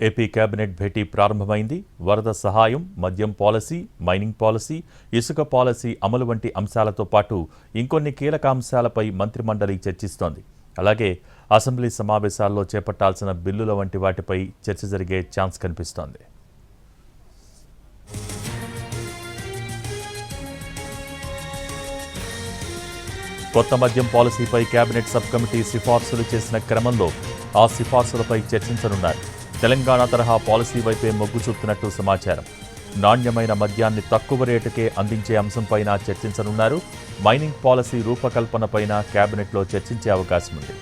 AP cabinet భేటీ ప్రారంభమైంది. వరద సహాయం, మద్యం పాలసీ, మైనింగ్ పాలసీ, ఇసుక పాలసీ అమలు వంటి అంశాలతో పాటు ఇంకొన్ని కీలక అంశాలపై మంత్రిమండలి చర్చిస్తోంది. అలాగే అసెంబ్లీ సమావేశాల్లో చేపట్టాల్సిన బిల్లుల వంటి వాటిపై చర్చ జరిగే ఛాన్స్ కనిపిస్తోంది. కొత్త మద్యం పాలసీపై కేబినెట్ సబ్ కమిటీ సిఫార్సులు చేసిన క్రమంలో ఆ సిఫార్సులపై చర్చించనున్నారు. తెలంగాణ తరహా పాలసీ వైపే మొగ్గు చూపుతున్నట్టు సమాచారం. నాణ్యమైన మద్యాన్ని తక్కువ రేటుకే అందించే అంశంపైన చర్చించనున్నారు. మైనింగ్ పాలసీ రూపకల్పనపైన కేబినెట్లో చర్చించే అవకాశం ఉంది.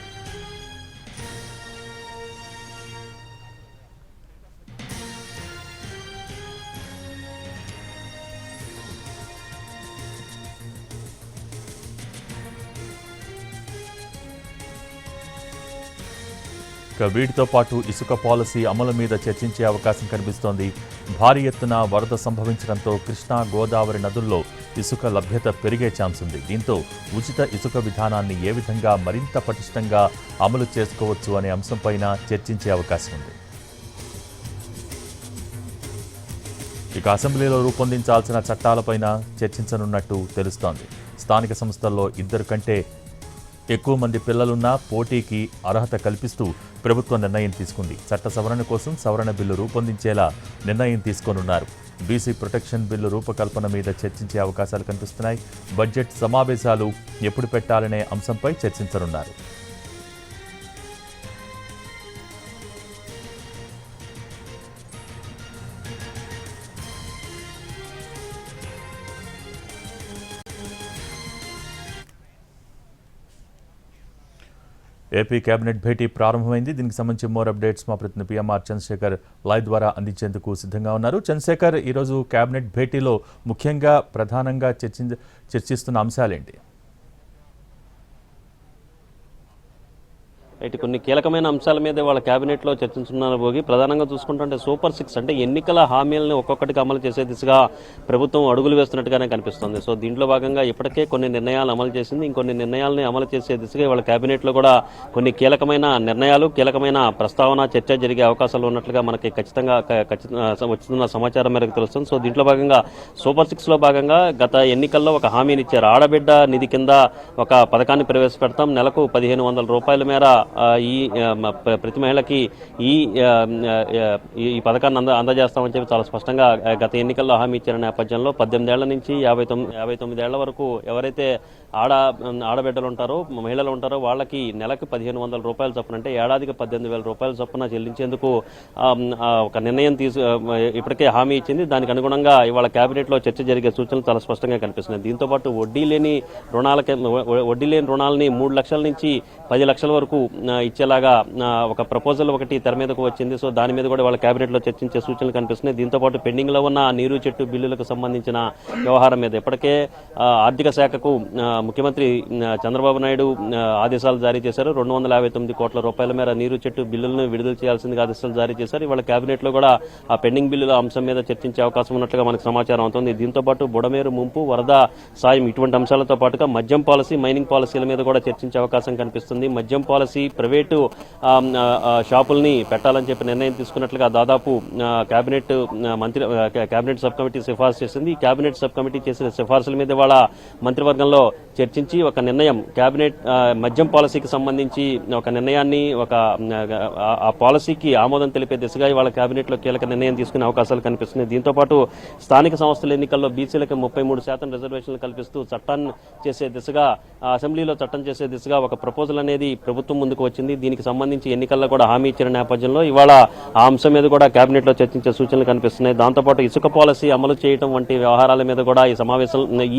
వీటితో పాటు ఇసుక పాలసీ అమలు మీద చర్చించే అవకాశం కనిపిస్తోంది. భారీ ఎత్తున వరద సంభవించడంతో కృష్ణా, గోదావరి నదుల్లో ఇసుక లభ్యత పెరిగే ఛాన్స్ ఉంది. దీంతో ఉచిత ఇసుక విధానాన్ని ఏ విధంగా మరింత పటిష్టంగా అమలు చేసుకోవచ్చు అనే అంశంపైన చర్చించే అవకాశం ఉంది. ఇక అసెంబ్లీలో రూపొందించాల్సిన చట్టాలపైన చర్చించనున్నట్టు తెలుస్తోంది. స్థానిక సంస్థల్లో 2 కంటే ఎక్కువ మంది పిల్లలున్నా పోటీకి అర్హత కల్పిస్తూ ప్రభుత్వం నిర్ణయం తీసుకుంది. చట్ట సవరణ కోసం సవరణ బిల్లు రూపొందించేలా నిర్ణయం తీసుకోనున్నారు. బీసీ ప్రొటెక్షన్ బిల్లు రూపకల్పన మీద చర్చించే అవకాశాలు కనిపిస్తున్నాయి. బడ్జెట్ సమావేశాలు ఎప్పుడు పెట్టాలనే అంశంపై చర్చించనున్నారు. ఏపీ కేబినెట్ భేటీ ప్రారంభమైంది. దీనికి సంబంధించి మోర్ అప్డేట్స్ మా ప్రతినిధి పిఎంఆర్ చంద్రశేఖర్ లైవ్ ద్వారా అందించేందుకు సిద్ధంగా ఉన్నారు. చంద్రశేఖర్, ఈరోజు కేబినెట్ భేటీలో ముఖ్యంగా ప్రధానంగా చర్చిస్తున్న అంశాలేంటి? అయితే కొన్ని కీలకమైన అంశాల మీద వాళ్ళ కేబినెట్లో చర్చించున్నారు భోగి. ప్రధానంగా చూసుకుంటుంటే సూపర్ 6 అంటే ఎన్నికల హామీలను ఒక్కొక్కటికి అమలు చేసే దిశగా ప్రభుత్వం అడుగులు వేస్తున్నట్టుగానే కనిపిస్తుంది. సో దీంట్లో భాగంగా ఇప్పటికే కొన్ని నిర్ణయాలు అమలు చేసింది. ఇంకొన్ని నిర్ణయాలని అమలు చేసే దిశగా వాళ్ళ కేబినెట్లో కూడా కొన్ని కీలకమైన నిర్ణయాలు, కీలకమైన ప్రస్తావన, చర్చ జరిగే అవకాశాలు ఉన్నట్లుగా మనకి ఖచ్చితంగా వస్తున్న సమాచారం మేరకు తెలుస్తుంది. సో దీంట్లో భాగంగా సూపర్ 6లో భాగంగా గత ఎన్నికల్లో ఒక హామీని ఇచ్చారు. ఆడబిడ్డ నిధి కింద ఒక పథకాన్ని ప్రవేశపెడతాం. నెలకు 1500 రూపాయల మేర ఈ ప్రతి మహిళకి ఈ పథకాన్ని అందజేస్తామని చెప్పి చాలా స్పష్టంగా గత ఎన్నికల్లో హామీ ఇచ్చిన నేపథ్యంలో 18 ఏళ్ల నుంచి 59 ఏళ్ల వరకు ఎవరైతే ఆడబిడ్డలు ఉంటారో, మహిళలు ఉంటారో వాళ్ళకి నెలకు 1500 రూపాయలు చొప్పున, అంటే ఏడాదికి 18,000 రూపాయల చొప్పున చెల్లించేందుకు ఒక నిర్ణయం ఇప్పటికే హామీ ఇచ్చింది. దానికి అనుగుణంగా ఇవాళ కేబినెట్లో చర్చ జరిగే సూచనలు చాలా స్పష్టంగా కనిపిస్తున్నాయి. దీంతోపాటు వడ్డీ లేని రుణాలని 3 లక్షల నుంచి 10 లక్షల వరకు ఇచ్చేలాగా ఒక ప్రపోజల్ ఒకటి తెర మీదకు వచ్చింది. సో దాని మీద కూడా వాళ్ళ కేబినెట్లో చర్చించే సూచనలు కనిపిస్తున్నాయి. దీంతోపాటు పెండింగ్ లో ఉన్న నీరు చెట్టు బిల్లులకు సంబంధించిన వ్యవహారం మీద ఇప్పటికే ఆర్థిక శాఖకు ముఖ్యమంత్రి చంద్రబాబు నాయుడు ఆదేశాలు జారీ చేశారు. 259 కోట్ల రూపాయల మేర నీరు చెట్టు బిల్లులను విడుదల చేయాల్సిందిగా ఆదేశాలు జారీ చేశారు. ఇవాళ కేబినెట్ లో కూడా ఆ పెండింగ్ బిల్లుల అంశం మీద చర్చించే అవకాశం ఉన్నట్లుగా మనకు సమాచారం అవుతుంది. దీంతో పాటు బుడమేరు ముంపు, వరద సాయం ఇటువంటి అంశాలతో పాటుగా మద్యం పాలసీ, మైనింగ్ పాలసీల మీద కూడా చర్చించే అవకాశం కనిపిస్తుంది. మద్యం పాలసీ ప్రైవేటు షాపుల్ని పెట్టాలని చెప్పి నిర్ణయం తీసుకున్నట్లుగా దాదాపు కేబినెట్ సబ్ కమిటీ సిఫార్సు చేసింది. ఈ కేబినెట్ సబ్ కమిటీ చేసిన సిఫార్సుల మీద వాళ్ళ మంత్రివర్గంలో చర్చించి ఒక నిర్ణయం, కేబినెట్ మద్యం పాలసీకి సంబంధించి ఒక నిర్ణయాన్ని, ఆ పాలసీకి ఆమోదం తెలిపే దిశగా ఇవాళ కేబినెట్లో కీలక నిర్ణయం తీసుకునే అవకాశాలు కనిపిస్తున్నాయి. దీంతో పాటు స్థానిక సంస్థల ఎన్నికల్లో బీసీలకు 33% రిజర్వేషన్లు కల్పిస్తూ చట్టాన్ని చేసే దిశగా, అసెంబ్లీలో చట్టం చేసే దిశగా ఒక ప్రపోజల్ అనేది ప్రభుత్వం ముందుకు వచ్చింది. దీనికి సంబంధించి ఎన్నికల్లో కూడా హామీ ఇచ్చిన నేపథ్యంలో ఇవాళ ఆ అంశం మీద కూడా కేబినెట్లో చర్చించే సూచనలు కనిపిస్తున్నాయి. దాంతోపాటు ఇసుక పాలసీ అమలు చేయడం వంటి వ్యవహారాల మీద కూడా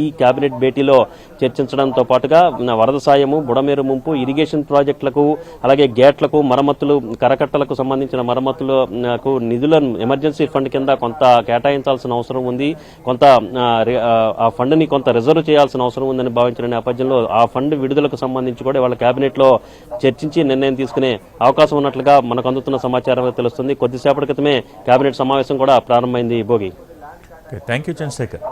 ఈ కేబినెట్ భేటీలో చర్చించడంతో పాటుగా వరద సాయము, బుడమేరు ముంపు, ఇరిగేషన్ ప్రాజెక్టులకు, అలాగే గేట్లకు, మరమ్మతులు, కరకట్టలకు సంబంధించిన మరమ్మతులకు నిధులను ఎమర్జెన్సీ ఫండ్ కింద కొంత కేటాయించాల్సిన అవసరం ఉంది. కొంత ఆ ఫండ్ని కొంత రిజర్వ్ చేయాల్సిన అవసరం ఉందని భావించిన నేపథ్యంలో ఆ ఫండ్ విడుదలకు సంబంధించి కూడా వాళ్ళ కేబినెట్లో చర్చించి నిర్ణయం తీసుకునే అవకాశం ఉన్నట్లుగా మనకు అందుతున్న సమాచారం తెలుస్తుంది. కొద్దిసేపటి క్రితమే కేబినెట్ సమావేశం కూడా ప్రారంభమైంది. Bhogi, thank you Chandrasekhar.